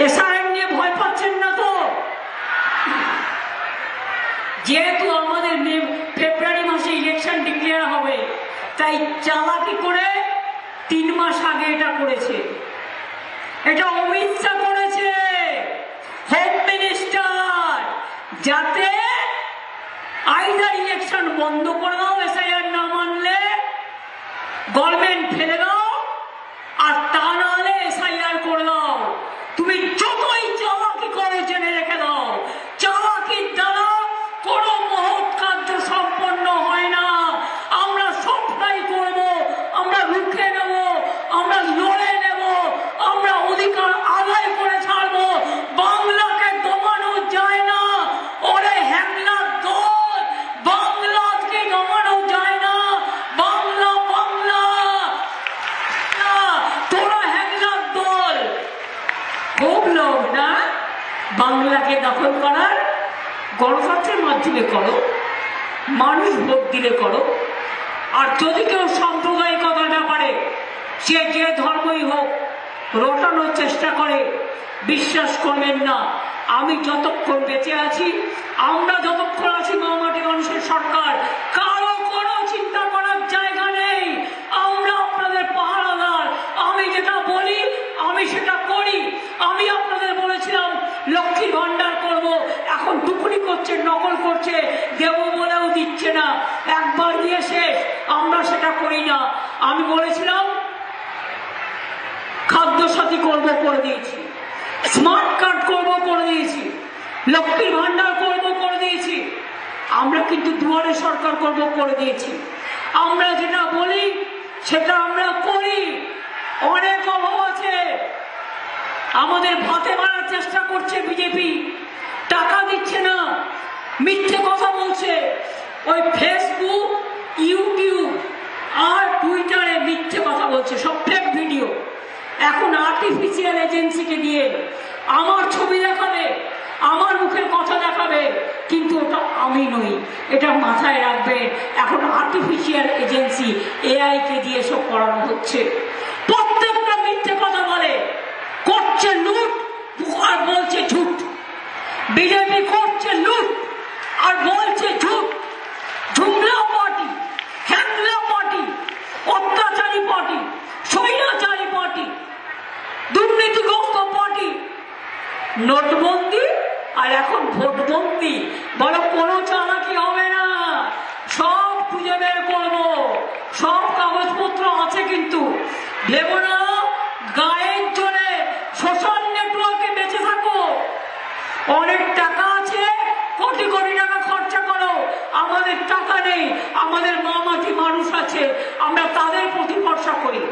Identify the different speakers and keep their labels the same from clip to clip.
Speaker 1: SIR নিয়ে ভয় পাচ্ছেন না তো? যেহেতু আমাদের ফেব্রুয়ারি মাসে ইলেকশন ডিক্লেয়ার হবে, তাই চালাকি করে 3 মাস আগে এটা করেছে। এটা অমিত শাহ করেছে, হোম মিনিস্টার, যাতে আইদার ইলেকশন বন্ধ করে দাও, এসআইআর না মানলে গভর্নমেন্ট ফেলে দাও, আর তা নাহলে এসআইআর করে দাও। তুমি যতই চালাকি করো জেনে রেখে দাও, চালাকির দ্বারা কোনো মহৎ কার্য সম্পন্ন হয় না। আমরা সবটাই করব, আমরা রুখে নেব, আমরা লড়ে নেব, আমরা অধিকার আদায় করে ছাড়বো। বাংলাকে দমানো যায় না, ওরে হ্যাংলার দল, বাংলাকে দমানো যায় না। বাংলা বাংলা, তোরা হ্যাংলার দল। খুব লোভ না বাংলাকে দখল করার? গণতন্ত্রের মাধ্যমে করো, মানুষ ভোট দিলে করো। আর যদি কেউ সাম্প্রদায়িকতার ব্যাপারে, সে যে ধর্মই হোক, রটানোর চেষ্টা করে, বিশ্বাস করবেন না, আমি যতক্ষণ বেঁচে আছি, আমরা যতক্ষণ আছি মহামাটি মানুষের সরকার, কারো কোনো চিন্তা করার জায়গা নেই। আমরা আপনাদের পাহারাদার। আমি যেটা বলি আমি সেটা করি। আমি আপনাদের বলেছিলাম লক্ষ্মীর ভান্ডার করব, এখন টুকুনি করছে, নকল করছে, দেব বলেও দিচ্ছে না, একবার দিয়ে শেষ। আমরা সেটা করি না। আমি বলেছিলাম খাদ্য সাথী করব, করে দিয়েছি। স্মার্ট কার্ড করব, করে দিয়েছি। লক্ষ্মীর ভান্ডার করব, করে দিয়েছি। আমরা কিন্তু দুয়ারে সরকার করব, করে দিয়েছি। আমরা যেটা বলি সেটা আমরা করি। অনেক অভাব আছে, আমাদের ভাতে মারার চেষ্টা করছে বিজেপি, টাকা দিচ্ছে না, মিথ্যে কথা বলছে। ওই ফেসবুক, ইউটিউব আর টুইটারে মিথ্যে কথা বলছে, সব ফেক ভিডিও। এখন আর্টিফিশিয়াল এজেন্সিকে দিয়ে আমার ছবি দেখাবে, আমার মুখের কথা দেখাবে, কিন্তু ওটা আমি নই, এটা মাথায় রাখবে। এখন আর্টিফিশিয়াল এজেন্সি, এআই কে দিয়ে সব করানো হচ্ছে। প্রত্যেকটা মিথ্যে কথা বলে, করছে লুট আর বলছে ঝুট। বিজেপি করছে লুট আর বলছে ঝুট। ঝুমলা পার্টি, হ্যাংলা পার্টি, অত্যাচারী পার্টি, স্বৈরাচারী পার্টি, দুর্নীতিগ্রস্ত পার্টি। নোটবন্দি আর এখন ভোটবন্দি, বলো কোনো চালাকি হবে না, সব খুঁজে বের করবো, সব কাগজপত্র আছে। কিন্তু দেব না, গায়ের জোরে সোশ্যাল নেটওয়ার্কে বেঁচে থাকো। অনেক টাকা আছে, কোটি কোটি টাকা খরচা করো, আমাদের টাকা নেই। আমাদের মা মাটি মানুষ আছে, আমরা তাদের প্রতি ভরসা করি।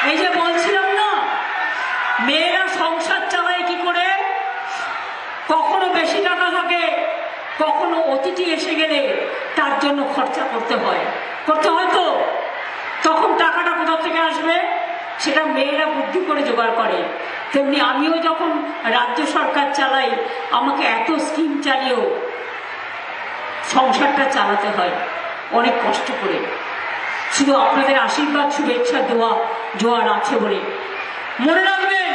Speaker 1: এই যে বলছিলাম না, মেয়েরা সংসার চালায় কি করে? কখনো বেশি টাকা থাকে, কখনো অতিথি এসে গেলে তার জন্য খরচা করতে হয় তো। তখন টাকাটা কোথা থেকে আসবে? সেটা মেয়েরা বুদ্ধি করে জোগাড় করে। তেমনি আমিও যখন রাজ্য সরকার চালাই, আমাকে এত স্কিম চালিয়েও সংসারটা চালাতে হয় অনেক কষ্ট করে। শুধু আপনাদের আশীর্বাদ, শুভেচ্ছা, দোয়া জোয়ার আছে বলে। মনে রাখবেন,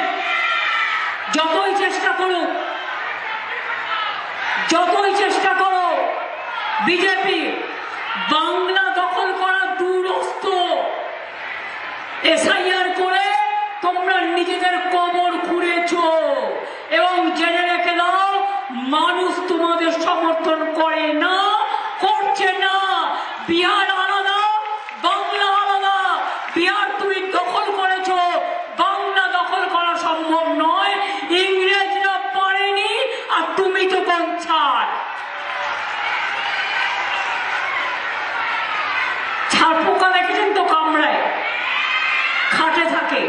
Speaker 1: যতই চেষ্টা করো বিজেপি বাংলা দখল করা দুরস্ত। এসআইআর করে তোমরা নিজেদের কবর খুঁড়েছো, এবং জেনে রেখে দাও, মানুষ তোমাদের সমর্থন করে না, করছে না। বিহার আলাদা, বাংলা আলাদা। বিহার তুমি দখল করেছো, বাংলা দখল করা সম্ভব নয়। ইংরেজরা পারেনি, আর তুমি তো কনছাড়। ছারপোকা দেখেছেন তো কামড়ায়, খাটে থাকে,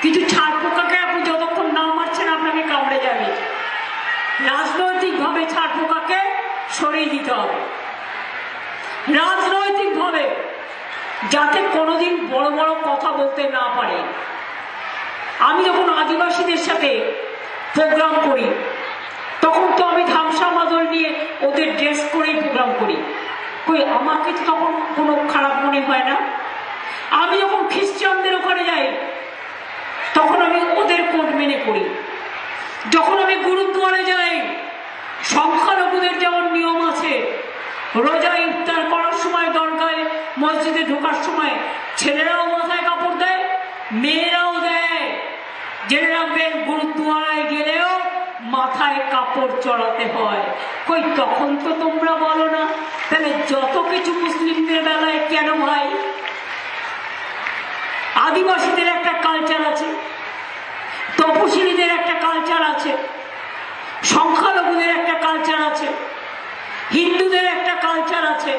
Speaker 1: কিন্তু ছারপোকাকে আপনি যতক্ষণ না মারছেন আপনাকে কামড়ে যাবে। রাজনৈতিকভাবে ছারপোকাকে সরিয়ে দিতে হবে, রাজনৈতিকভাবে, যাতে কোনোদিন বড় বড় কথা বলতে না পারে। আমি যখন আদিবাসীদের সাথে প্রোগ্রাম করি, তখন তো আমি ধামসা মাদল নিয়ে ওদের ড্রেস করেই প্রোগ্রাম করি। কই আমাকে তো তখন কোনো খারাপ মনে হয় না। আমি যখন খ্রিস্টানদের ওখানে যাই তখন আমি ওদের কোড মেনে করি। যখন আমি গুরুদ্বারে যাই সংখ্যালঘুদের যেমন নিয়ম আছে, রোজা ইফতার করার সময় দরগায় মসজিদে ঢোকার সময় ছেলেরাও মাথায় কাপড় দেয়, মেয়েরাও দেয়। জেনে রাখবেন গুরুদ্বারায় গেলেও মাথায় কাপড় চড়াতে হয়। কই তখন তো তোমরা বলো না, তাহলে যত কিছু মুসলিমদের বেলায় কেন ভাই? আদিবাসীদের একটা কালচার আছে, তপশিলীদের একটা কালচার আছে, সংখ্যালঘুদের একটা কালচার আছে, হিন্দুদের একটা কালচার আছে,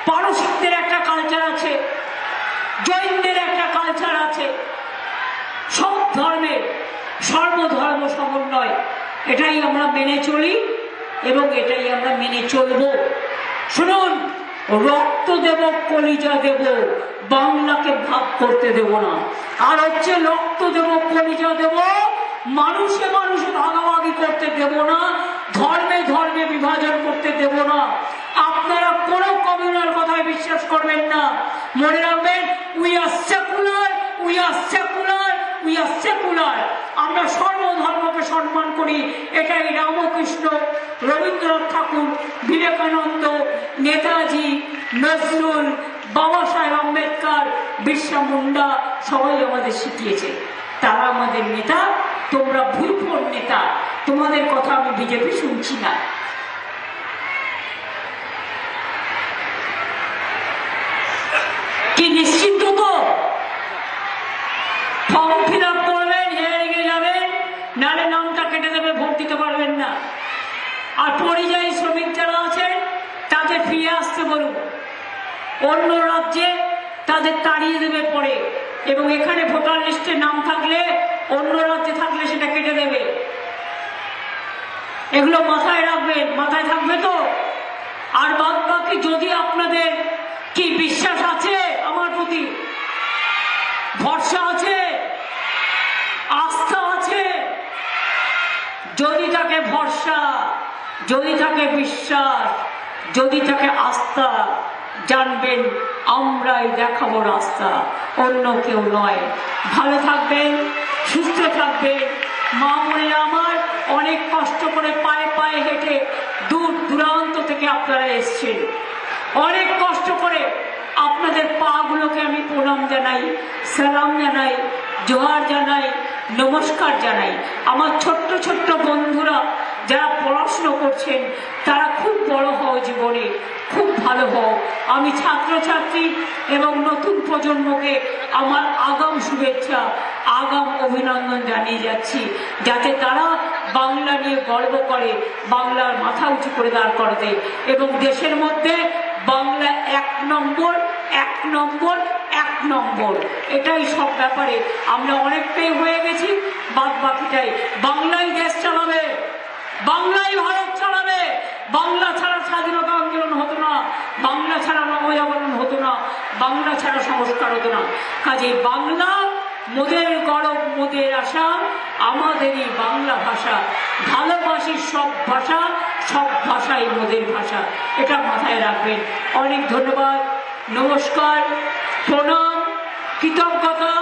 Speaker 1: পারসিকদের একটা কালচার আছে, জৈনদের একটা কালচার আছে। সব ধর্মের সর্বধর্ম সমন্বয়, এটাই আমরা মেনে চলি এবং এটাই আমরা মেনে চলব। শুনুন, রক্ত দেব, কলিজা দেব, বাংলাকে ভাগ করতে দেব না। আর হচ্ছে রক্ত দেব, কলিজা দেব, মানুষে মানুষে ভাগাভাগি করতে দেব না, ধর্মে ধর্মে বিভাজন করতে দেব না। আপনারা কোনো কমিউনাল কথায় বিশ্বাস করবেন না। মনে রাখবেন, we are secular, we are secular, we are secular. আমরা সর্বধর্মকে সম্মান করি। এটাই রামকৃষ্ণ, রবীন্দ্রনাথ ঠাকুর, বিবেকানন্দ, নেতাজি, নজরুল, বাবা সাহেব আম্বেদকর, বিরসা মুন্ডা সবাই আমাদের শিখিয়েছে। তারা আমাদের নেতা। তোমরা ভুলফোর নেতা, তোমাদের কথা আমি বিজেপি শুনছি না। কি নিশ্চিন্ত তো? ফর্ম ফিল আপ করবেন, হেরে যাবেন, নালে নামটা কেটে দেবে, ভোট দিতে পারবেন না। আর পরিযায়ী শ্রমিক যারা আছেন তাদের ফিরে আসতে বলুন। অন্য রাজ্যে তাদের তাড়িয়ে দেবে পরে, এবং এখানে ভোটার লিস্টে নাম থাকলে অন্য রাজ্যে থাকলে সেটা কেটে দেবে। এগুলো মাথায় রাখবেন, মাথায় থাকবে তো? আর বাদ বাকি যদি আপনাদের কি বিশ্বাস আছে আমার প্রতি, ভরসা আছে, আস্থা আছে, যদি থাকে ভরসা, যদি থাকে বিশ্বাস, যদি থাকে আস্থা, জানবেন আমরাই দেখাবো রাস্তা, অন্য কেউ নয়। ভালো থাকবেন, সুস্থ থাকবেন। মা বোনেরা আমার, অনেক কষ্ট করে পায়ে পায়ে হেঁটে দূর দূরান্ত থেকে আপনারা এসছেন। অনেক কষ্ট করে আপনাদের পাগুলোকে আমি প্রণাম জানাই, সালাম জানাই, জোহার জানাই, নমস্কার জানাই। আমার ছোট্ট ছোট্ট বন্ধুরা যারা পড়াশুনো করছেন, তারা খুব বড় হও জীবনে, খুব ভালো হও। আমি ছাত্রছাত্রী এবং নতুন প্রজন্মকে আমার আগাম শুভেচ্ছা, আগাম অভিনন্দন জানিয়ে যাচ্ছি, যাতে তারা বাংলা নিয়ে গর্ব করে, বাংলার মাথা উঁচু করে দাঁড় করাতে, এবং দেশের মধ্যে বাংলা 1 নম্বর, 1 নম্বর, 1 নম্বর। এটাই সব ব্যাপারে আমরা অনেকটাই হয়ে গেছি। বাদ বাকিটাই বাংলাই দেশ চালাবে, বাংলাই ভারত চালাবে। বাংলা ছাড়া স্বাধীনতা আন্দোলন হতো না, বাংলা ছাড়া নবজাগরণ হতো না, বাংলা ছাড়া সংস্কার হতো না। কাজে বাংলা মোদের গরব, মোদের আশা, আমাদেরই বাংলা ভাষা। ভালোবাসি সব ভাষা, সব ভাষাই মোদের ভাষা, এটা মাথায় রাখবেন। অনেক ধন্যবাদ, নমস্কার, প্রণাম, কৃতজ্ঞতা।